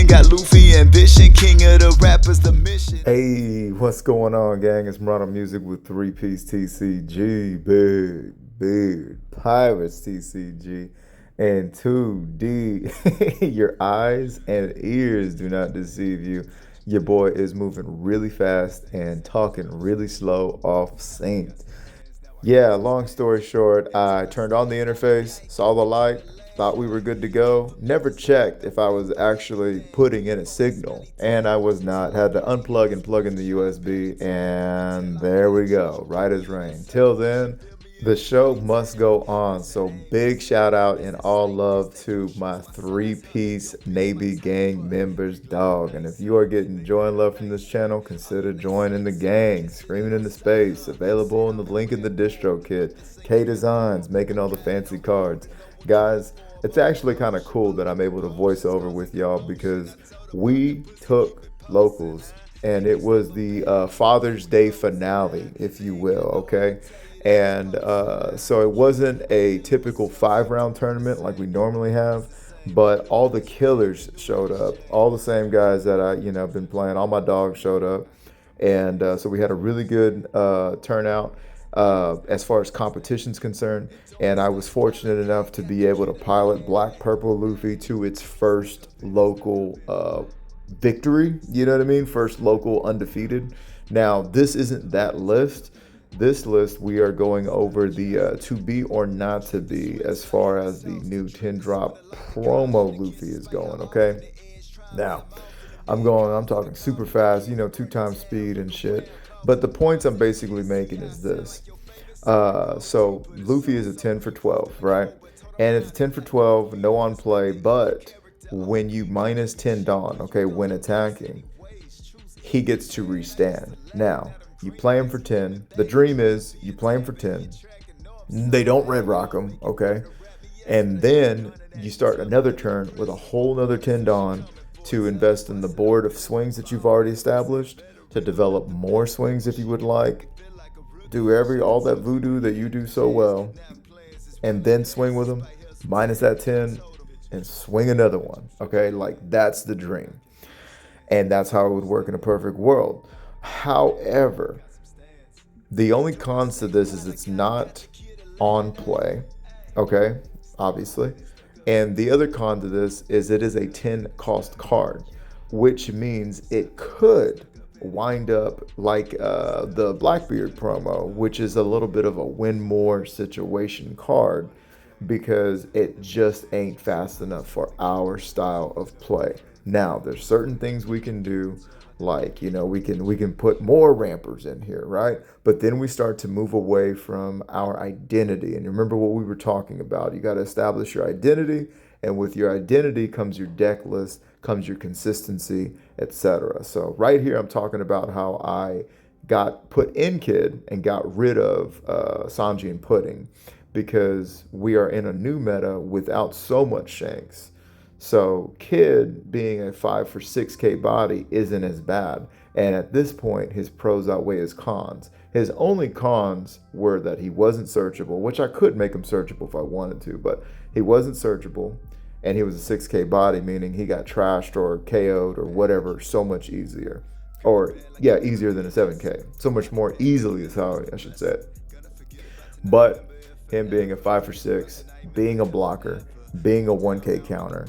got Luffy ambition, king of the rappers, the mission. Hey, what's going on, gang? It's Murata Music with 3-Piece TCG, big Pirates TCG, and 2D. Your eyes and ears do not deceive you. Your boy is moving really fast and talking really slow off sync. Yeah, long story short, I turned on the interface, saw the light, thought we were good to go. Never checked if I was actually putting in a signal, and I was not. Had to unplug and plug in the USB, and there we go, right as rain. Till then, the show must go on. So big shout out and all love to my 3-Piece Navy gang members, dog. And if you are getting joy and love from this channel, consider joining the gang. Screaming into space, available in the link in the distro kit. K Designs making all the fancy cards. Guys, it's actually kind of cool that I'm able to voice over with y'all because we took locals and it was the Father's Day finale, if you will, okay? And so it wasn't a typical 5-round tournament like we normally have, but all the killers showed up. All the same guys that I've been playing. All my dogs showed up, and so we had a really good turnout as far as competition's concerned. And I was fortunate enough to be able to pilot Black Purple Luffy to its first local victory. You know what I mean? First local undefeated. Now this isn't that list. This list, we are going over the to be or not to be as far as the new 10-drop promo Luffy is going, okay? Now, I'm talking super fast, 2 times speed and shit. But the points I'm basically making is this. So Luffy is a 10 for 12, right? And it's a 10 for 12, no on play, but when you minus 10 Dawn, okay, when attacking, he gets to restand. Now, you play him for 10. The dream is you play him for 10. They don't red rock him, okay? And then you start another turn with a whole nother 10 Dawn to invest in the board of swings that you've already established, to develop more swings if you would like. Do all that voodoo that you do so well, and then swing with them, minus that 10, and swing another one, okay? Like, that's the dream. And that's how it would work in a perfect world. However, the only cons to this is it's not on play, okay, obviously. And the other con to this is it is a 10 cost card, which means it could wind up like the Blackbeard promo, which is a little bit of a win more situation card because it just ain't fast enough for our style of play. Now, there's certain things we can do, like, we can put more rampers in here, right? But then we start to move away from our identity. And remember what we were talking about. You got to establish your identity, and with your identity comes your deck list, comes your consistency, etc. So right here, I'm talking about how I got put in Kid and got rid of Sanji and Pudding because we are in a new meta without so much Shanks. So Kid being a 5 for 6K body isn't as bad. And at this point, his pros outweigh his cons. His only cons were that he wasn't searchable, which I could make him searchable if I wanted to, but he wasn't searchable. And he was a 6K body, meaning he got trashed or KO'd or whatever so much easier. Or, yeah, easier than a 7K. So much more easily is how I should say it. But him being a 5 for 6, being a blocker, being a 1K counter,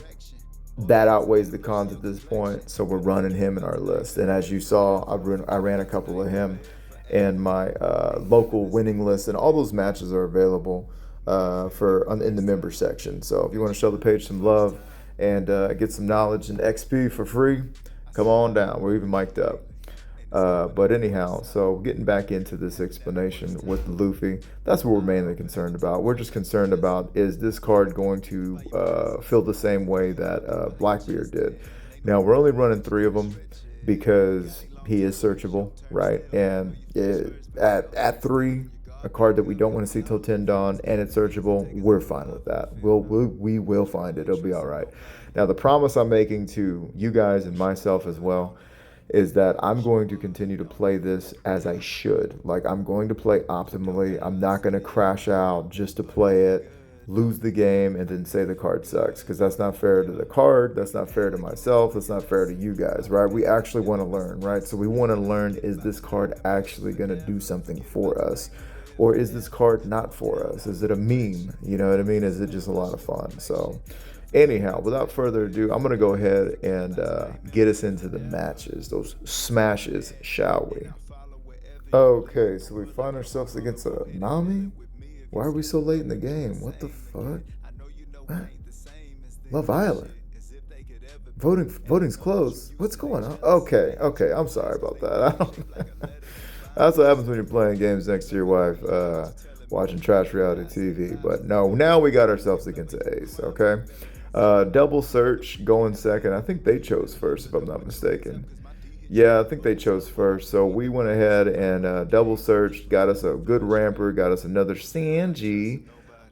that outweighs the cons at this point, so we're running him in our list. And as you saw, I ran a couple of him in my local winning list, and all those matches are available in the member section. So if you want to show the page some love and get some knowledge and XP for free, come on down. We're even mic'd up. But anyhow, so getting back into this explanation with Luffy, that's what we're mainly concerned about. We're just concerned about, is this card going to feel the same way that Blackbeard did? Now, we're only running 3 of them because he is searchable, right? And at 3, a card that we don't want to see till 10 Dawn, and it's searchable, we're fine with that. We will find it. It'll be all right. Now, the promise I'm making to you guys and myself as well is that I'm going to continue to play this as I should. Like, I'm going to play optimally. I'm not going to crash out just to play it. lose the game and then say the card sucks, because that's not fair to the card, that's not fair to myself, that's not fair to you guys, right? We actually want to learn, right? So we want to learn, is this card actually going to do something for us? Or is this card not for us? Is it a meme? You know what I mean? Is it just a lot of fun? So anyhow, without further ado, I'm going to go ahead and get us into the matches, those smashes, shall we? Okay, so we find ourselves against a Nami? Why are we so late in the game? What the fuck? What? Love Island. Voting's closed. What's going on? Okay. I'm sorry about that. I don't. That's what happens when you're playing games next to your wife, watching trash reality TV. But no, now we got ourselves against Ace. Okay. Double search going second. I think they chose first, if I'm not mistaken. Yeah, I think they chose first. So we went ahead and double searched, got us a good ramper, got us another Sanji.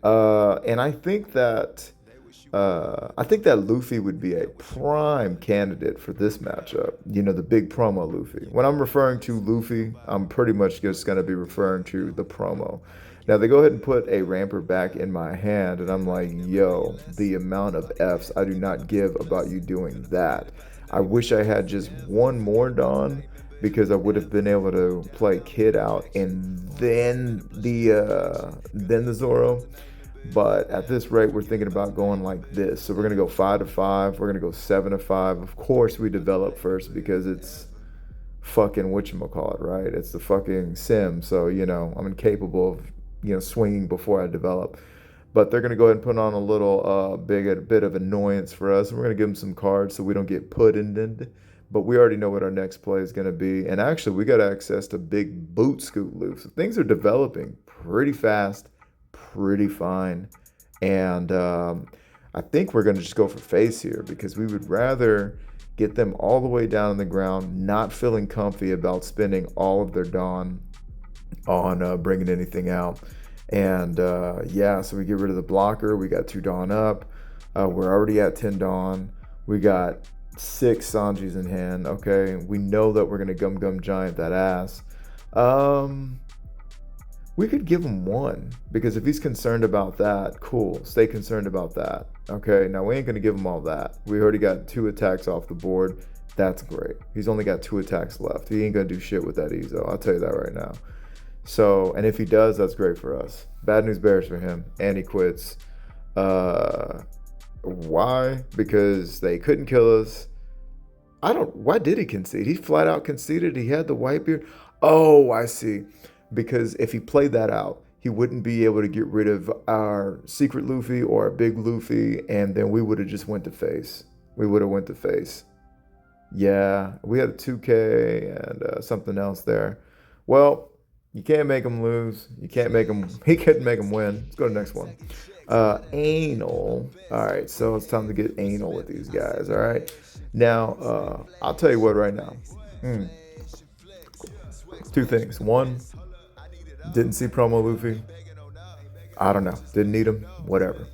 And I think that Luffy would be a prime candidate for this matchup. You know, the big promo Luffy. When I'm referring to Luffy, I'm pretty much just going to be referring to the promo. Now, they go ahead and put a ramper back in my hand, and I'm like, yo, the amount of Fs I do not give about you doing that. I wish I had just one more Dawn, because I would have been able to play Kid out and then the Zoro. But at this rate, we're thinking about going like this. So we're going to go 5-5. We're going to go 7-5. Of course, we develop first because it's fucking whatchamacallit, right? It's the fucking sim. So, you know, I'm incapable of, you know, swinging before I develop. But they're going to go ahead and put on a little bit of annoyance for us. And we're going to give them some cards so we don't get put in it. But we already know what our next play is going to be. And actually, we got access to big boot scoot loops. So things are developing pretty fast, pretty fine. And I think we're going to just go for face here, because we would rather get them all the way down on the ground, not feeling comfy about spending all of their Dawn on bringing anything out. And yeah, so we get rid of the blocker. We got 2 Dawn up. We're already at 10 Dawn. We got 6 Sanjis in hand. Okay, we know that we're gonna gum giant that ass. We could give him 1, because if he's concerned about that, cool. Stay concerned about that. Okay, now we ain't gonna give him all that. We already got 2 attacks off the board. That's great. He's only got 2 attacks left. He ain't gonna do shit with that Ezo. I'll tell you that right now. So, and if he does, that's great for us. Bad news bears for him, and he quits. Why? Because they couldn't kill us. Why did he concede? He flat out conceded. He had the white beard. Oh, I see. Because if he played that out, he wouldn't be able to get rid of our secret Luffy or our big Luffy, and then we would have just went to face. Yeah, we had a 2K and something else there. Well, you can't make him lose. He couldn't make him win. Let's go to the next one. Anal. All right, so it's time to get anal with these guys, all right? Now, I'll tell you what right now. 2 things. 1, didn't see promo Luffy. I don't know. Didn't need him. Whatever.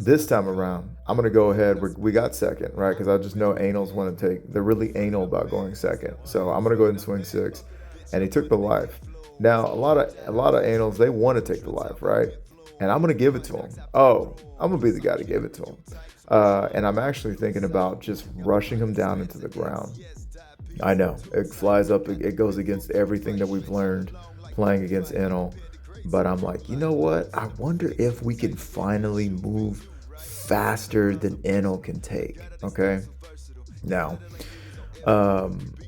This time around, I'm going to go ahead. We got second, right? Because I just know anals want to take. They're really anal about going second. So I'm going to go ahead and swing 6. And he took the life. Now, a lot of anals, they want to take the life, right? And I'm going to give it to him. Oh, I'm going to be the guy to give it to him. And I'm actually thinking about just rushing him down into the ground. I know. It flies up. It goes against everything that we've learned playing against Enel. But I'm like, you know what? I wonder if we can finally move faster than Enel can take. Okay? Now,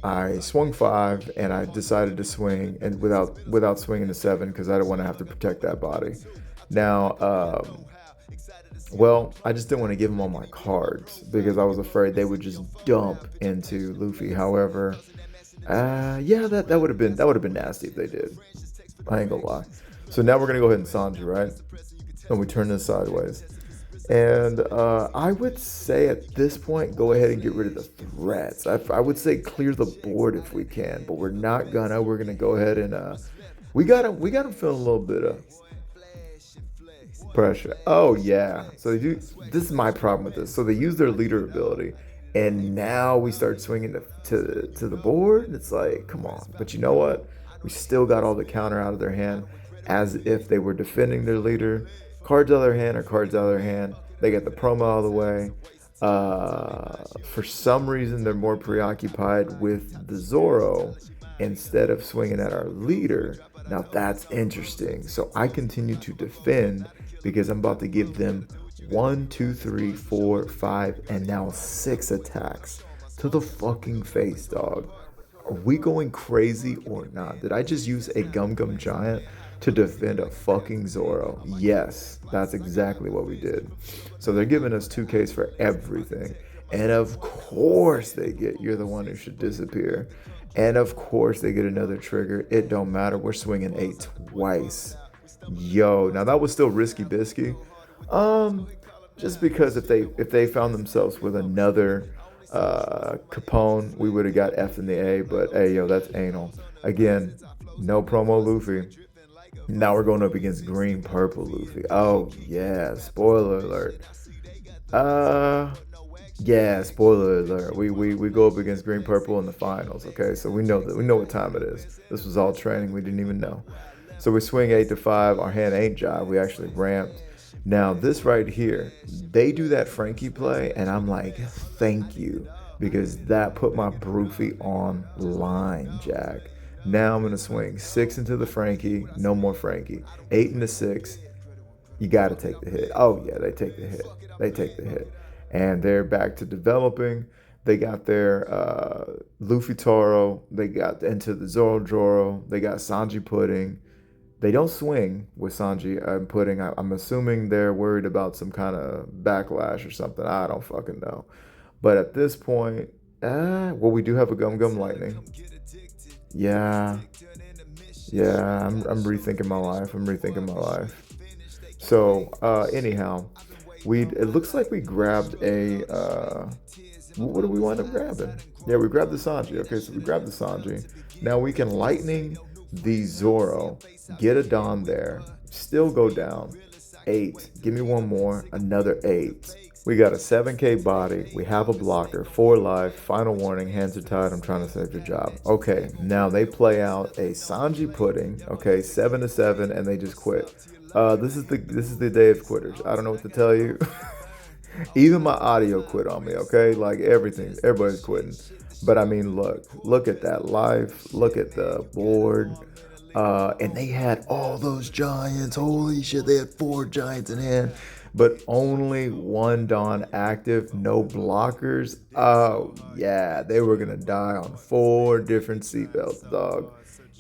I swung 5 and I decided to swing, and without swinging to 7, because I don't want to have to protect that body. Now, well, I just didn't want to give him all my cards because I was afraid they would just dump into Luffy. However, yeah, that would have been nasty if they did. I ain't gonna lie. So now we're gonna go ahead and Sanji, right? And we turn this sideways. And I would say at this point, go ahead and get rid of the threats. I would say clear the board if we can, but we're not gonna. We're gonna go ahead and we got him feeling a little bit of pressure. Oh yeah. So this is my problem with this. So they use their leader ability, and now we start swinging to the board. It's like, come on. But you know what? We still got all the counter out of their hand, as if they were defending their leader. Cards out of their hand are cards out of their hand. They get the promo out of the way. For some reason, they're more preoccupied with the Zoro instead of swinging at our leader. Now that's interesting. So I continue to defend because I'm about to give them 1, 2, 3, 4, 5, and now 6 attacks to the fucking face, dog. Are we going crazy or not? Did I just use a Gum Gum Giant to defend a fucking Zoro? Yes, that's exactly what we did. So they're giving us 2Ks for everything. And of course they get you're the one who should disappear. And of course they get another trigger. It don't matter. We're swinging 8 twice. Yo, now that was still risky bisky. Um, just because if they found themselves with another Capone, we would have got F in the A. But hey, yo, that's Enel. Again, no promo Luffy. Now we're going up against green purple Luffy. Oh yeah, spoiler alert. Uh, yeah, spoiler alert. We go up against green purple in the finals. Okay, so we know what time it is. This was all training. We didn't even know. So we swing 8 to 5. Our hand ain't jive. We actually ramped. Now this right here, they do that Frankie play, and I'm like, thank you, because that put my Bruffy on line, Jack. Now I'm gonna swing 6 into the Frankie, no more Frankie. 8 into 6, you gotta take the hit. Oh yeah, they take the hit. They take the hit, and they're back to developing. They got their Luffy Toro. They got into the Zoro Joro. They got Sanji Pudding. They don't swing with Sanji and Pudding. I'm assuming they're worried about some kind of backlash or something. I don't fucking know. But at this point, well, we do have a Gum Gum Lightning. Yeah, yeah. I'm rethinking my life. I'm rethinking my life. So anyhow, it looks like we grabbed a what do we wind up grabbing? Yeah, we grabbed the Sanji. Okay, so we grabbed the Sanji. Now we can lightning the Zoro, get a Don there, still go down. 8. Give me one more, another 8. We got a 7K body. We have a blocker. 4 life. Final warning. Hands are tied. I'm trying to save your job. Okay, now they play out a Sanji Pudding. Okay, 7 to 7, and they just quit. This is the day of quitters. I don't know what to tell you. Even my audio quit on me. Okay, like everybody's quitting. But I mean, look at that life. Look at the board. And they had all those giants. Holy shit, they had 4 giants in hand, but only 1 Dawn active, no blockers. Oh, yeah, they were going to die on 4 different seatbelts, dog.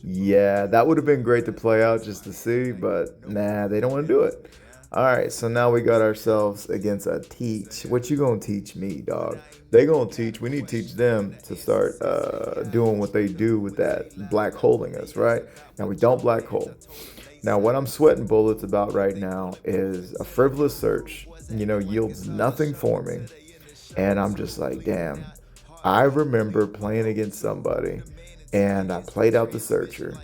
Yeah, that would have been great to play out just to see, but nah, they don't want to do it. All right, so now we got ourselves against a teach. What you gonna teach me, dog? They gonna teach. We need to teach them to start doing what they do with that black holing us, right? Now we don't black hole. Now what I'm sweating bullets about right now is a frivolous search. Yields nothing for me, and I'm just like, damn. I remember playing against somebody, and I played out the searcher.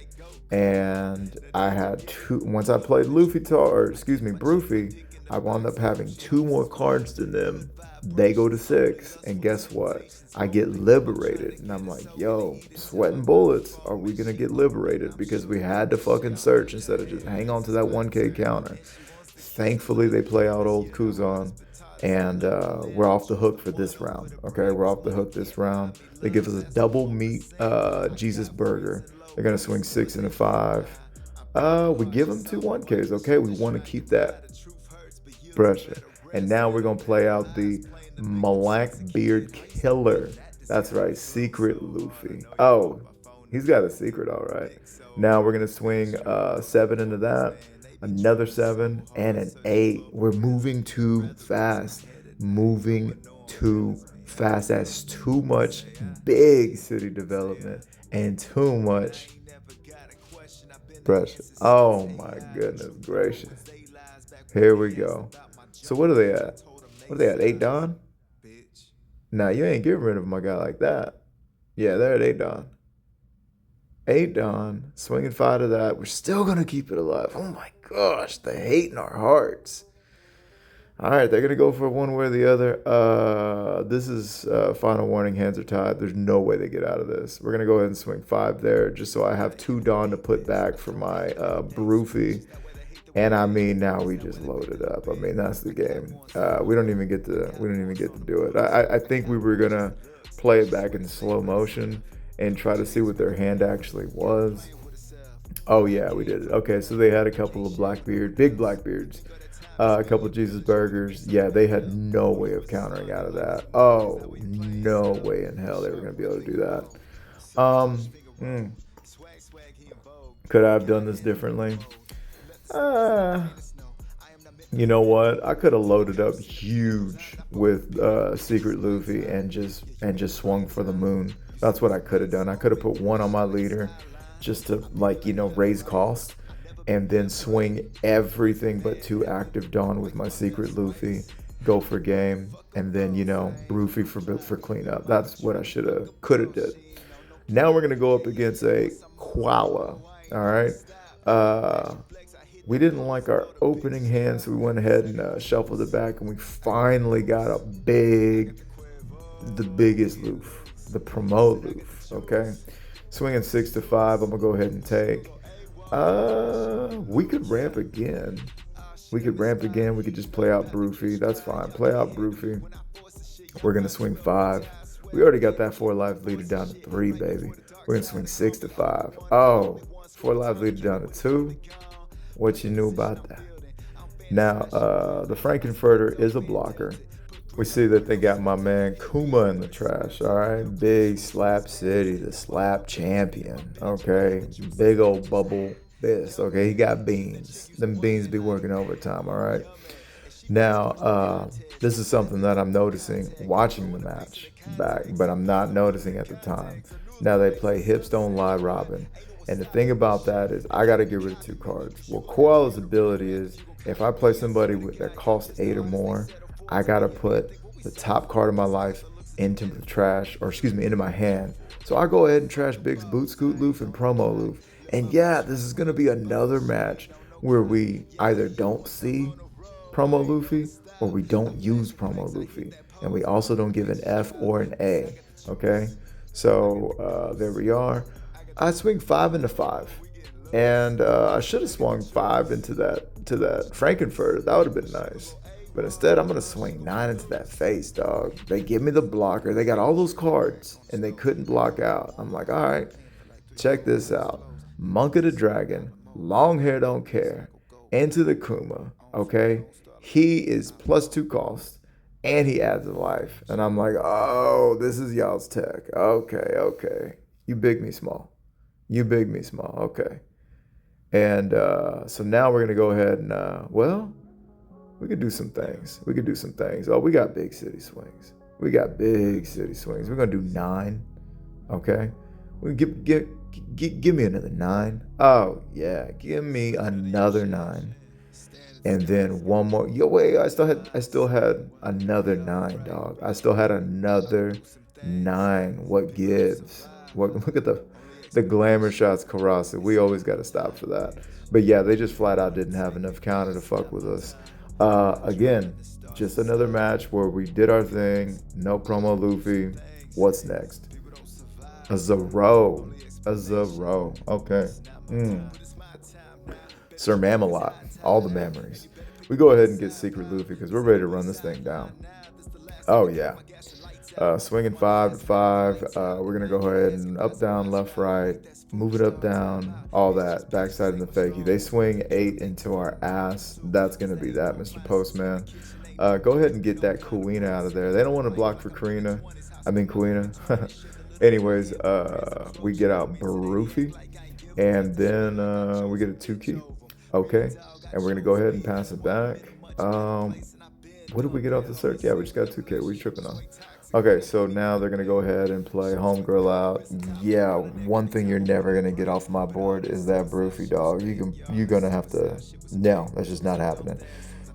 And I had 2. Once I played Bruffy, I wound up having 2 more cards than them. They go to 6, and guess what? I get liberated, and I'm like, yo, sweating bullets. Are we gonna get liberated? Because we had to fucking search instead of just hang on to that 1K counter. Thankfully, they play out old Kuzan, and we're off the hook for this round. Okay, we're off the hook this round. They give us a double meat Jesus burger. They're gonna swing 6 and a 5. We give them 2 1Ks. Okay, we want to keep that pressure. And now we're gonna play out the Malak Beard Killer. That's right, Secret Luffy. Oh, he's got a secret, all right. Now we're gonna swing 7 into that, another 7, and an 8. We're moving too fast. Moving too fast. That's too much big city development and too much pressure. Oh my goodness gracious. Here we go. So what are they at? What are they at? 8 Don? Nah, you ain't getting rid of my guy like that. Yeah, they're at 8 Don. 8 Don. Swinging 5 to that. We're still going to keep it alive. Oh my gosh. The hate in our hearts. All right, they're going to go for one way or the other. This is final warning. Hands are tied. There's no way they get out of this. We're going to go ahead and swing 5 there just so I have 2 Dawn to put back for my Bruffy. And I mean, now we just loaded up. I mean, that's the game. We don't even get to do it. I think we were gonna play it back in slow motion and try to see what their hand actually was. Oh yeah, we did it. Okay, so they had a couple of big Blackbeards, a couple of Jesus Burgers. Yeah, they had no way of countering out of that. Oh, no way in hell they were gonna be able to do that. Um, mm, could I have done this differently? Uh, you know what? I could have loaded up huge with Secret Luffy and just swung for the moon. That's what I could have done. I could have put one on my leader just to raise cost and then swing everything but two active Dawn with my Secret Luffy, go for game, and then Bruffy for cleanup. That's what I could have did. Now we're gonna go up against a Koala. All right. Uh, we didn't like our opening hand, so we went ahead and shuffled it back, and we finally got the biggest loof, the promo loof. Okay, swinging 6 to 5. I'm gonna go ahead and take. We could ramp again. We could ramp again. We could just play out Bruffy. That's fine. Play out Bruffy. We're gonna swing 5. We already got that 4 life leader down to 3, baby. We're gonna swing 6 to 5. Oh, 4 life leader down to 2. What you knew about that? Now, the Frankenfurter is a blocker. We see that they got my man Kuma in the trash, all right? Big Slap City, the slap champion, okay? Big old bubble fist, okay? He got beans. Them beans be working overtime, all right? Now, this is something that I'm noticing watching the match back, but I'm not noticing at the time. Now they play Hips Don't Lie Robin. And the thing about that is I got to get rid of 2 cards. Well, Koala's ability is if I play somebody that costs 8 or more, I got to put the top card of my life into the trash, or excuse me, into my hand. So I go ahead and trash Big's Boot Scoot Loof and Promo Loof. And yeah, this is going to be another match where we either don't see Promo Luffy or we don't use Promo Luffy. And we also don't give an F or an A. Okay? So there we are. I swing 5 into 5. And I should have swung 5 into that Frankenfurter. That would have been nice. But instead, I'm going to swing 9 into that face, dog. They give me the blocker. They got all those cards, and they couldn't block out. I'm like, all right, check this out. Monk of the Dragon, long hair don't care, into the Kuma, okay? He is +2 cost, and he adds a life. And I'm like, oh, this is y'all's tech. Okay. You big me small. Okay. And so now we're going to go ahead and, we could do some things. Oh, we got big city swings. We're going to do 9. Okay. We give me another 9. Oh, yeah. Give me another 9. And then one more. Yo, wait, I still had another 9, dog. I still had another 9. What gives? Look at the glamour shots, Karasa. We always got to stop for that. But yeah, they just flat out didn't have enough counter to fuck with us. Again, just another match where we did our thing. No promo Luffy. What's next? A Zoro. Okay. Sir Mamelot. All the memories. We go ahead and get Secret Luffy because we're ready to run this thing down. Oh, yeah. Swinging 5 to 5. We're going to go ahead and up, down, left, right. Move it up, down. All that. Backside in the fakie. They swing 8 into our ass. That's going to be that, Mr. Postman. Go ahead and get that Kuina out of there. They don't want to block for Kuina. Anyways, we get out Bruffy. And then we get a 2 key. Okay. And we're going to go ahead and pass it back. What did we get off the search? Yeah, we just got 2K. What are you tripping on? Okay, so now they're going to go ahead and play Homegirl out. Yeah, one thing you're never going to get off my board is that Bruffy, dog. You're going to have to... No, that's just not happening.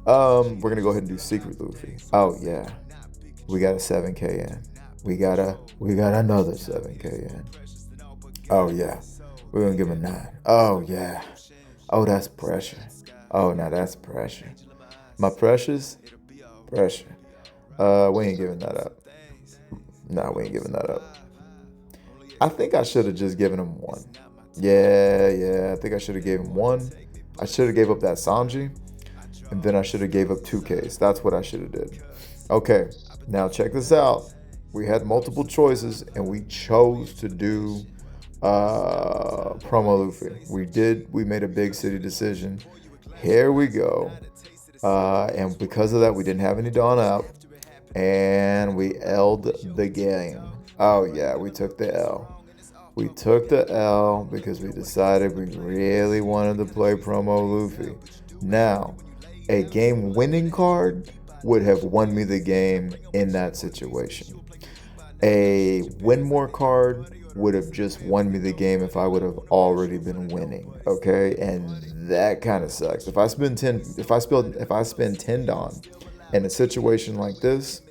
We're going to go ahead and do Secret Luffy. Oh, yeah. We got a 7K in. We got another 7K in. Oh, yeah. We're going to give him a 9. Oh, yeah. Oh, that's pressure. Oh, now that's pressure. My precious? Pressure. We ain't giving that up. Nah, we ain't giving that up. I think I should have just given him 1. Yeah. I think I should have gave him 1. I should have gave up that Sanji, and then I should have gave up 2Ks. That's what I should have did. Okay, now check this out. We had multiple choices, and we chose to do promo Luffy. We made a big city decision. Here we go. And because of that, we didn't have any Dawn out, and we L'd the game. Oh yeah, we took the L. We took the L because we decided we really wanted to play promo Luffy. Now, a game winning card would have won me the game in that situation. A win more card would have just won me the game if I would have already been winning. Okay, and that kind of sucks. If I spend 10 Dawn in a situation like this,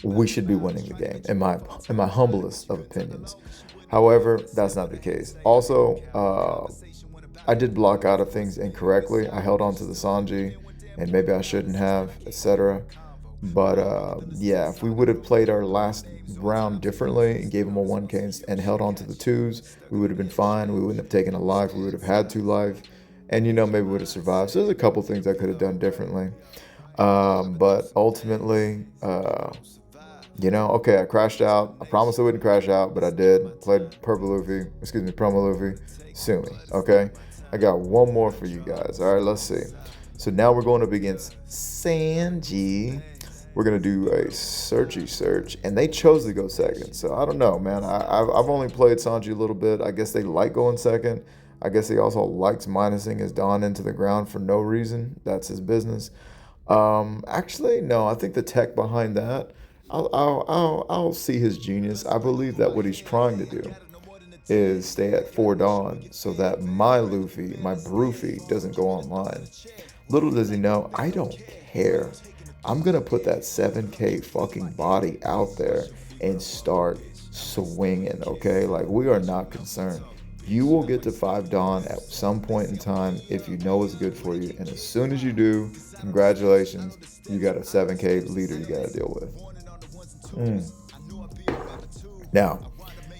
we should be winning the game in my humblest of opinions. However, that's not the case. Also, I did block out of things incorrectly. I held on to the Sanji, and maybe I shouldn't have, etc. But yeah, if we would have played our last round differently and gave them a 1K and held on to the twos, we would have been fine. We wouldn't have taken a life. We would have had 2 life, and maybe we would have survived. So there's a couple things I could have done differently. But ultimately, okay, I crashed out. I promised I wouldn't crash out, but I did. Played Promo Luffy. Sue me, okay? I got one more for you guys. All right, let's see. So now we're going up against Sanji. We're going to do a search, and they chose to go second. So I don't know, man. I've only played Sanji a little bit. I guess they like going second. I guess he also likes minusing his Dawn into the ground for no reason. That's his business. Actually, no. I think the tech behind that, I'll see his genius. I believe that what he's trying to do is stay at 4 Dawn so that my Bruffy, doesn't go online. Little does he know, I don't care. I'm gonna put that 7K fucking body out there and start swinging, okay? Like, we are not concerned. You will get to 5 Dawn at some point in time if you know it's good for you. And as soon as you do, congratulations, you got a 7K leader you gotta deal with. Now,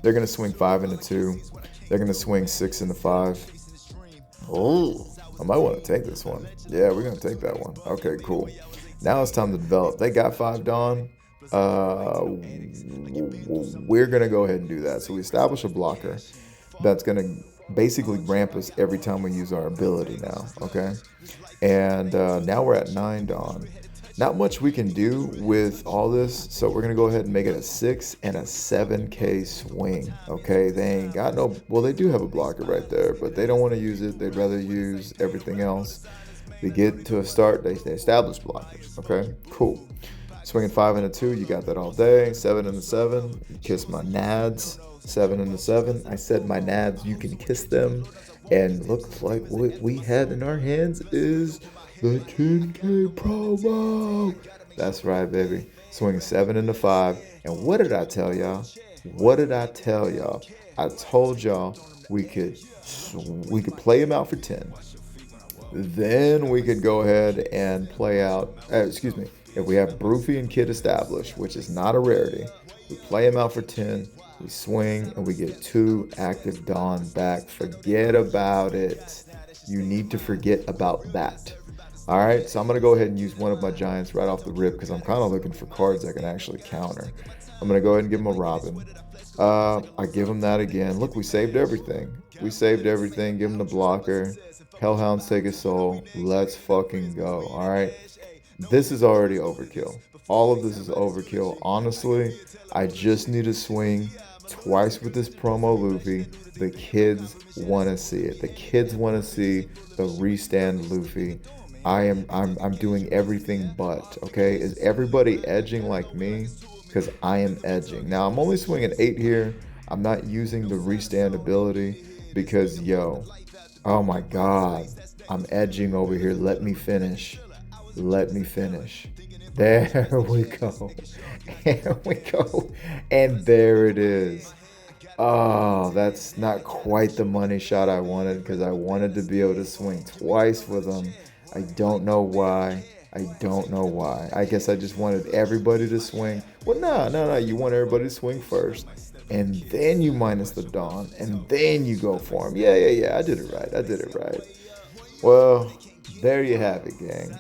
they're going to swing 5 into 2. They're going to swing 6 into 5. Oh, I might want to take this one. Yeah, we're going to take that one. Okay, cool. Now it's time to develop. They got 5 Dawn. We're going to go ahead and do that. So we establish a blocker that's going to basically ramp us every time we use our ability now, okay? And now we're at 9 Dawn. Not much we can do with all this, so we're going to go ahead and make it a 6 and a 7K swing, okay? They ain't got no, well, they do have a blocker right there, but they don't want to use it. They'd rather use everything else. They get to a start, they establish blockers, okay? Cool. Swinging 5 into 2, you got that all day. 7 into 7, you kiss my nads. 7 into 7, I said my nads, you can kiss them. And looks like what we had in our hands is the 10K promo. That's right, baby. Swinging 7 into 5. And what did I tell y'all? I told y'all we could play him out for 10. Then we could go ahead and play out, if we have Bruffy and Kid established, which is not a rarity, we play him out for 10, we swing, and we get 2 active Dawn back. Forget about it. You need to forget about that. All right, so I'm going to go ahead and use one of my Giants right off the rip because I'm kind of looking for cards I can actually counter. I'm going to go ahead and give him a Robin. I give him that again. Look, we saved everything. Give him the blocker. Hellhounds take his soul. Let's fucking go. All right. This is already overkill. All of this is overkill. Honestly, I just need to swing twice with this promo Luffy. The kids want to see it. The kids want to see the restand Luffy. I'm doing everything but, okay? Is everybody edging like me? Because I am edging. Now, I'm only swinging 8 here. I'm not using the restand ability because, oh my God, I'm edging over here. Let me finish. There we go. And there it is. Oh, that's not quite the money shot I wanted because I wanted to be able to swing twice with them. I don't know why. I guess I just wanted everybody to swing. Well, no. You want everybody to swing first. and then you minus the Dawn, and then you go for him. Yeah. I did it right. Well, there you have it, gang.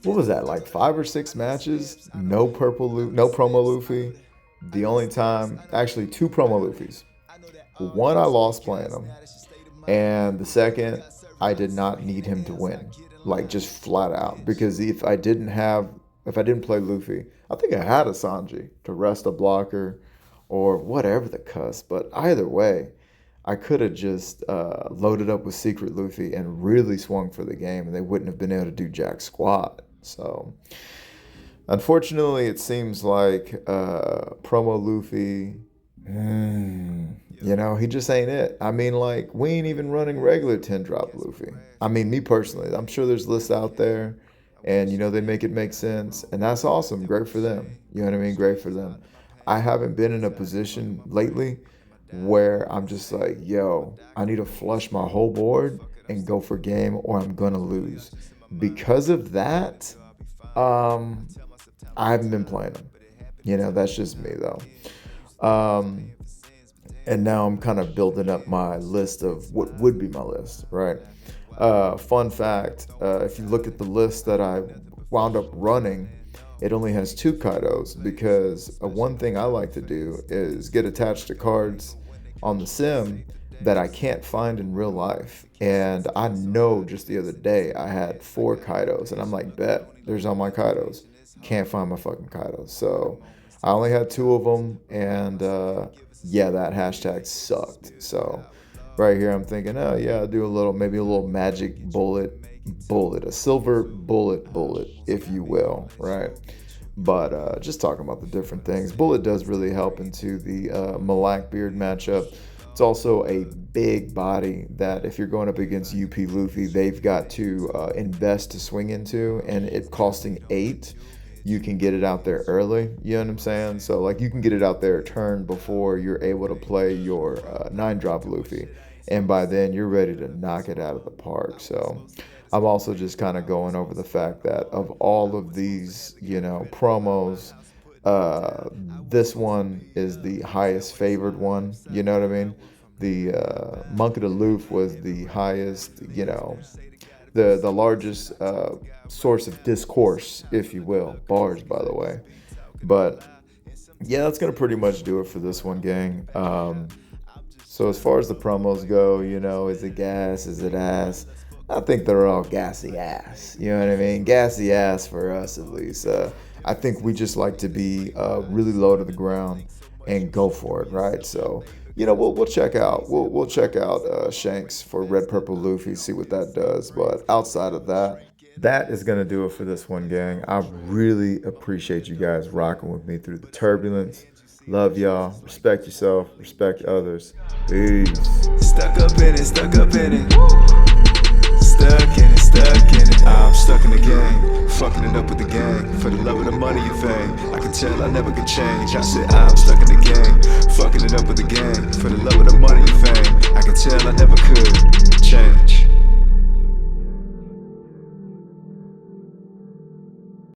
What was that, like 5 or 6 matches? No promo Luffy. The only time, actually, 2 promo Luffys. One I lost playing him, and the second I did not need him to win, like just flat out. Because if I didn't play Luffy, I think I had a Sanji to rest a blocker, or whatever the cuss. But either way, I could have just loaded up with Secret Luffy and really swung for the game, and they wouldn't have been able to do jack squat. So, unfortunately, it seems like promo Luffy, he just ain't it. I mean, like, we ain't even running regular 10-drop Luffy. I mean, me personally, I'm sure there's lists out there, and, they make it make sense, and that's awesome. Great for them. You know what I mean? Great for them. I haven't been in a position lately where I'm just like, yo, I need to flush my whole board and go for game, or I'm gonna lose. Because of that, I haven't been playing them. That's just me though. And now I'm kind of building up my list of what would be my list, right? Fun fact, if you look at the list that I wound up running, it only has 2 Kaidos, because one thing I like to do is get attached to cards on the sim that I can't find in real life. And I know just the other day I had 4 Kaidos, and I'm like, bet, there's all my Kaidos. Can't find my fucking Kaidos. So I only had 2 of them, and that hashtag sucked. So right here I'm thinking, oh yeah, I'll do maybe a little magic bullet, a silver bullet, if you will, right? But just talking about the different things, bullet does really help into the Blackbeard matchup. It's also a big body that if you're going up against UP Luffy, they've got to invest to swing into, and it costing 8, you can get it out there early. You know what I'm saying? So like you can get it out there a turn before you're able to play your 9-drop Luffy, and by then you're ready to knock it out of the park. So I'm also just kind of going over the fact that of all of these, promos, this one is the highest favored one. You know what I mean? The Monk of the Loof was the highest, the largest source of discourse, if you will. Bars, by the way. But yeah, that's going to pretty much do it for this one, gang. So as far as the promos go, is it gas? Is it ass? I think they're all gassy ass. You know what I mean? Gassy ass for us, at least. I think we just like to be really low to the ground and go for it, right? So, we'll check out. We'll check out Shanks for Red Purple Luffy, see what that does. But outside of that, that is going to do it for this one, gang. I really appreciate you guys rocking with me through the turbulence. Love y'all. Respect yourself. Respect others. Peace. Stuck up in it. Stuck in it. I'm stuck in the game, fucking it up with the gang. For the love of the money and fame, I can tell I never could change. I said I'm stuck in the game, fucking it up with the gang. For the love of the money and fame, I can tell